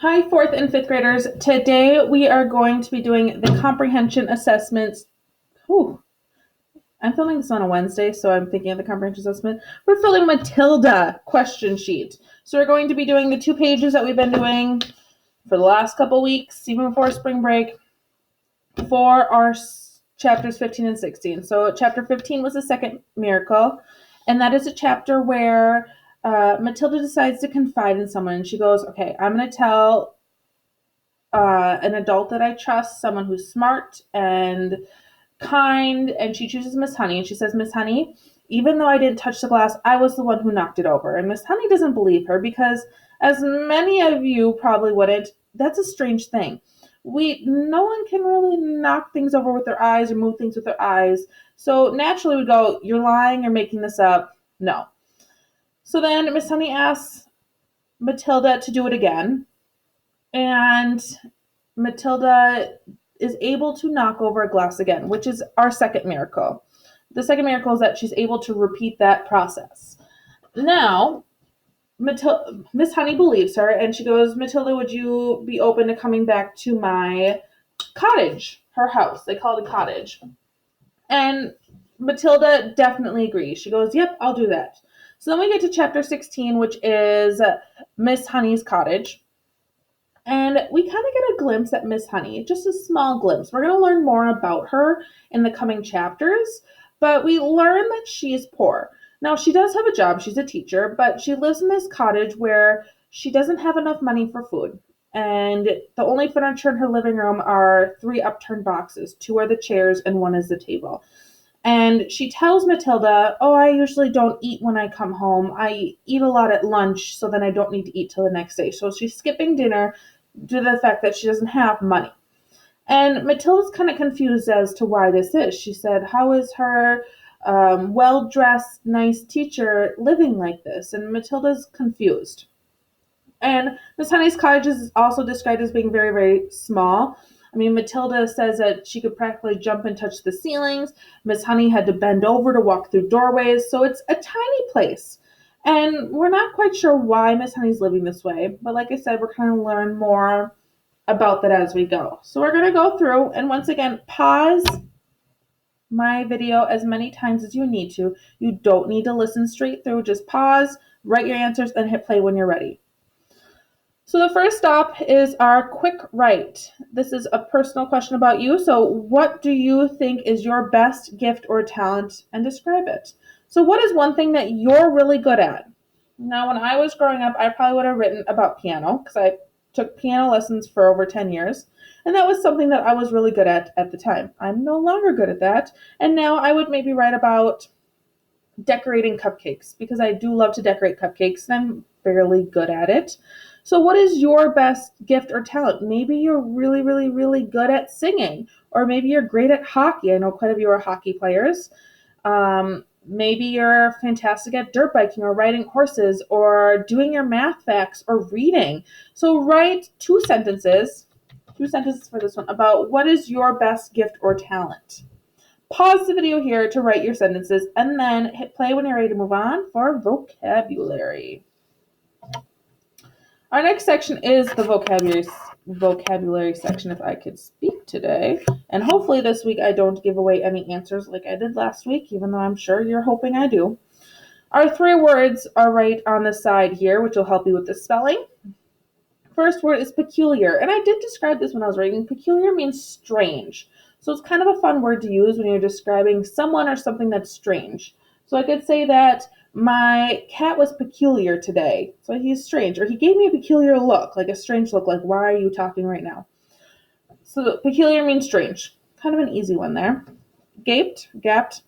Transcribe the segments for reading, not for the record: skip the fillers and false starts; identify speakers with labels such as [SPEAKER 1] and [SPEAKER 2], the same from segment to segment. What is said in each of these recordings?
[SPEAKER 1] Hi, fourth and fifth graders. Today we are going to be doing the comprehension assessments. Whew. I'm filming this on a Wednesday, so I'm thinking of the comprehension assessment. We're filling Matilda question sheet. So we're going to be doing the 2 pages that we've been doing for the last couple weeks, even before spring break, for our chapters 15 and 16. So chapter 15 was the second miracle, and that is a chapter where Matilda decides to confide in someone, and she goes, okay, I'm going to tell an adult that I trust, someone who's smart and kind, and she chooses Miss Honey, and she says, Miss Honey, even though I didn't touch the glass, I was the one who knocked it over. And Miss Honey doesn't believe her because, as many of you probably wouldn't, that's a strange thing. No one can really knock things over with their eyes or move things with their eyes. So naturally we go, you're lying, you're making this up. No. So then Miss Honey asks Matilda to do it again. And Matilda is able to knock over a glass again, which is our second miracle. The second miracle is that she's able to repeat that process. Now, Miss Honey believes her, and she goes, Matilda, would you be open to coming back to my cottage, her house? They call it a cottage. And Matilda definitely agrees. She goes, yep, I'll do that. So then we get to chapter 16, which is Miss Honey's cottage. And we kind of get a glimpse at Miss Honey, just a small glimpse. We're going to learn more about her in the coming chapters, but we learn that she is poor. Now, she does have a job. She's a teacher, but she lives in this cottage where she doesn't have enough money for food. And the only furniture in her living room are 3 upturned boxes. 2 are the chairs and 1 is the table. And she tells Matilda, oh, I usually don't eat when I come home. I eat a lot at lunch, so then I don't need to eat till the next day. So she's skipping dinner due to the fact that she doesn't have money. And Matilda's kind of confused as to why this is. She said, how is her well-dressed, nice teacher living like this? And Matilda's confused. And Miss Honey's cottage is also described as being very, very small. I mean, Matilda says that she could practically jump and touch the ceilings. Miss Honey had to bend over to walk through doorways. So it's a tiny place. And we're not quite sure why Miss Honey's living this way. But like I said, we're going to learn more about that as we go. So we're going to go through and once again, pause my video as many times as you need to. You don't need to listen straight through. Just pause, write your answers, and hit play when you're ready. So the first stop is our quick write. This is a personal question about you. So what do you think is your best gift or talent, and describe it? So what is one thing that you're really good at? Now, when I was growing up, I probably would have written about piano because I took piano lessons for over 10 years. And that was something that I was really good at the time. I'm no longer good at that. And now I would maybe write about decorating cupcakes because I do love to decorate cupcakes and I'm fairly good at it. So what is your best gift or talent? Maybe you're really, really, really good at singing, or maybe you're great at hockey. I know quite a few are hockey players. Maybe you're fantastic at dirt biking or riding horses or doing your math facts or reading. So write 2 sentences for this one about what is your best gift or talent. Pause the video here to write your sentences and then hit play when you're ready to move on for vocabulary. Our next section is the vocabulary section, if I could speak today. And hopefully this week I don't give away any answers like I did last week, even though I'm sure you're hoping I do. Our 3 words are right on the side here, which will help you with the spelling. First word is peculiar, and I did describe this when I was writing. Peculiar means strange. So it's kind of a fun word to use when you're describing someone or something that's strange. So I could say that my cat was peculiar today. So he's strange. Or he gave me a peculiar look, like a strange look, like, why are you talking right now? So peculiar means strange. Kind of an easy one there. Gapped,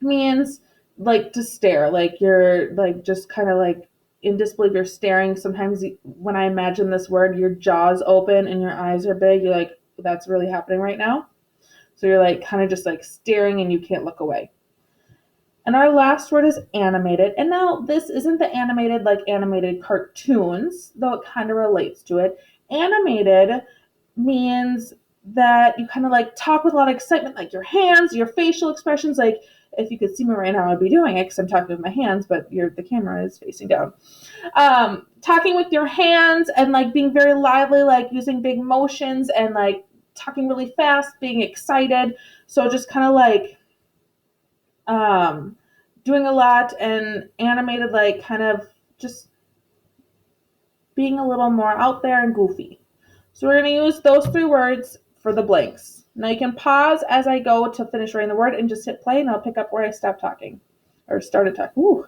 [SPEAKER 1] means like to stare, like you're like just kind of like in disbelief, you're staring. Sometimes when I imagine this word, your jaw's open and your eyes are big. You're like, that's really happening right now. So you're like kind of just like staring and you can't look away. And our last word is animated. And now this isn't the animated like animated cartoons, though it kind of relates to it. Animated means that you kind of like talk with a lot of excitement, like your hands, your facial expressions, like If you could see me right now, I'd be doing it because I'm talking with my hands, but the camera is facing down. Talking with your hands and like being very lively, like using big motions and like talking really fast, being excited. So just kind of like doing a lot and animated, like kind of just being a little more out there and goofy. So we're going to use those 3 words for the blanks. Now you can pause as I go to finish writing the word and just hit play, and I'll pick up where I stopped talking or started talking. Ooh.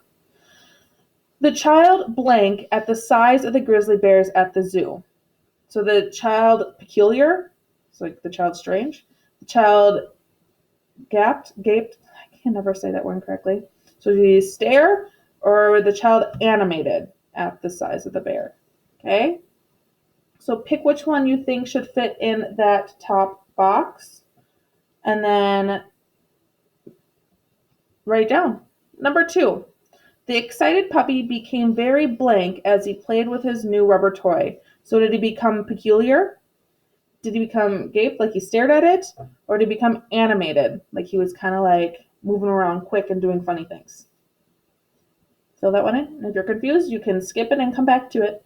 [SPEAKER 1] The child blank at the size of the grizzly bears at the zoo. So the child peculiar, so like the child strange. The child gaped. I can never say that word correctly. So do you stare, or the child animated at the size of the bear? Okay. So pick which one you think should fit in that top box, and then write it down. Number 2. The excited puppy became very blank as he played with his new rubber toy. So did he become peculiar? Did he become gaped, like he stared at it? Or did he become animated, like he was kind of like moving around quick and doing funny things? Fill that one in. And if you're confused, you can skip it and come back to it.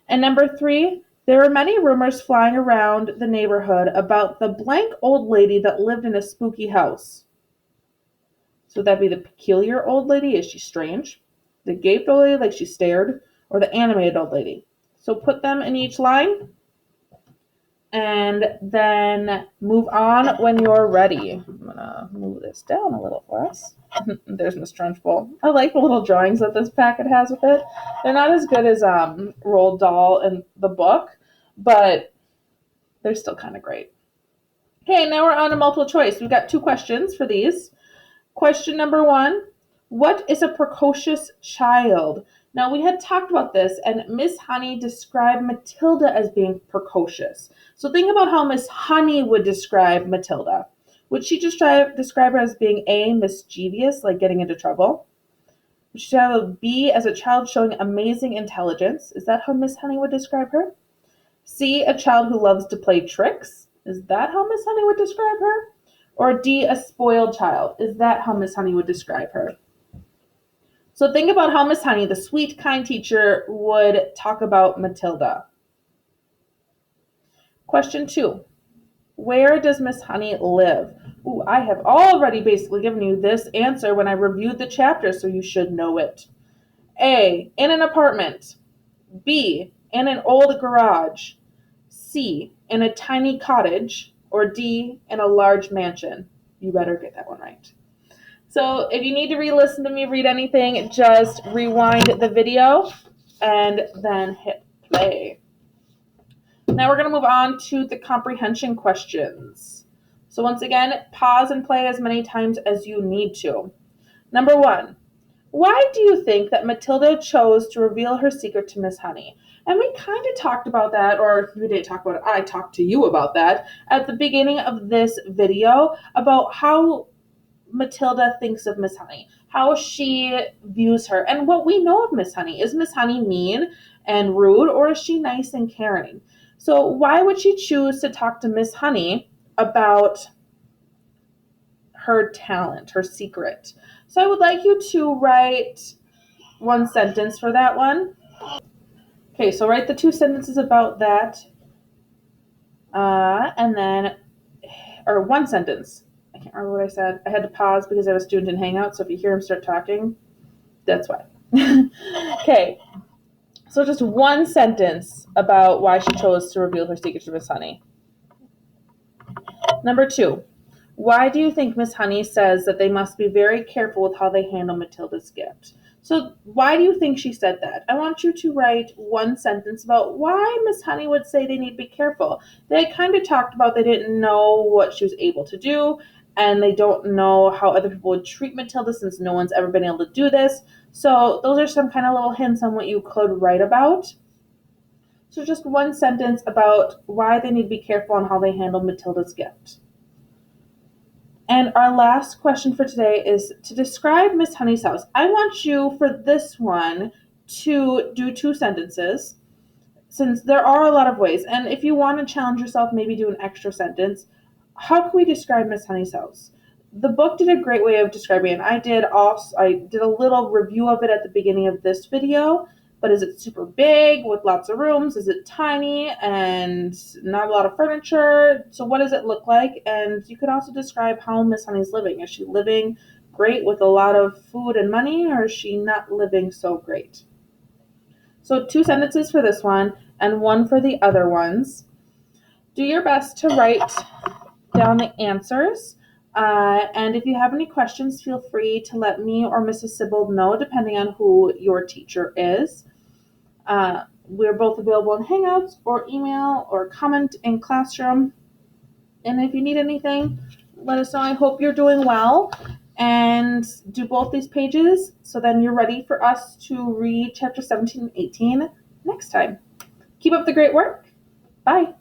[SPEAKER 1] And number 3, there were many rumors flying around the neighborhood about the blank old lady that lived in a spooky house. So that'd be the peculiar old lady. Is she strange? The gaped old lady, like she stared? Or the animated old lady? So put them in each line and then move on when you're ready. I'm going to move this down a little for us. There's Miss Trunchbull. I like the little drawings that this packet has with it. They're not as good as Roald Dahl in the book, but they're still kind of great. Okay, now we're on to multiple choice. We've got 2 questions for these. Question number 1, what is a precocious child? Now, we had talked about this, and Miss Honey described Matilda as being precocious. So think about how Miss Honey would describe Matilda. Would she describe her as being A, mischievous, like getting into trouble? Would she have a B, as a child showing amazing intelligence? Is that how Miss Honey would describe her? C, a child who loves to play tricks? Is that how Miss Honey would describe her? Or D, a spoiled child? Is that how Miss Honey would describe her? So think about how Miss Honey, the sweet, kind teacher, would talk about Matilda. Question 2, where does Miss Honey live? Ooh, I have already basically given you this answer when I reviewed the chapter, so you should know it. A, in an apartment. B, in an old garage. C, in a tiny cottage. Or D, in a large mansion. You better get that one right. So if you need to re-listen to me read anything, just rewind the video and then hit play. Now we're going to move on to the comprehension questions. So once again, pause and play as many times as you need to. Number 1, why do you think that Matilda chose to reveal her secret to Miss Honey? And we kind of talked about that, or we didn't talk about it, I talked to you about that at the beginning of this video, about how Matilda thinks of Miss Honey, how she views her, and what we know of Miss Honey. Is Miss Honey mean and rude, or is she nice and caring? So why would she choose to talk to Miss Honey about her talent, her secret? So I would like you to write 1 sentence for that one. Okay, so write the 2 sentences about that. And then, or 1 sentence. I can't remember what I said. I had to pause because I was a student in Hangout, so if you hear him start talking, that's why. Okay, so just 1 sentence about why she chose to reveal her secret to Miss Honey. Number 2, why do you think Miss Honey says that they must be very careful with how they handle Matilda's gift? So why do you think she said that? I want you to write 1 sentence about why Miss Honey would say they need to be careful. They kind of talked about they didn't know what she was able to do, and they don't know how other people would treat Matilda since no one's ever been able to do this. So those are some kind of little hints on what you could write about. So just 1 sentence about why they need to be careful on how they handle Matilda's gift. And our last question for today is to describe Miss Honey's house. I want you for this one to do 2 sentences, since there are a lot of ways. And if you want to challenge yourself, maybe do an extra sentence. How can we describe Miss Honey's house? the book did a great way of describing it. I did a little review of it at the beginning of this video, but is it super big with lots of rooms? Is it tiny and not a lot of furniture? So what does it look like? And you could also describe how Miss Honey's living. Is she living great with a lot of food and money, or is she not living so great? So 2 sentences for this one and 1 for the other ones. Do your best to write down the answers. And if you have any questions, feel free to let me or Mrs. Sibbald know, depending on who your teacher is. We're both available in Hangouts or email or comment in Classroom. And if you need anything, let us know. I hope you're doing well. And do both these pages so then you're ready for us to read chapter 17 and 18 next time. Keep up the great work. Bye.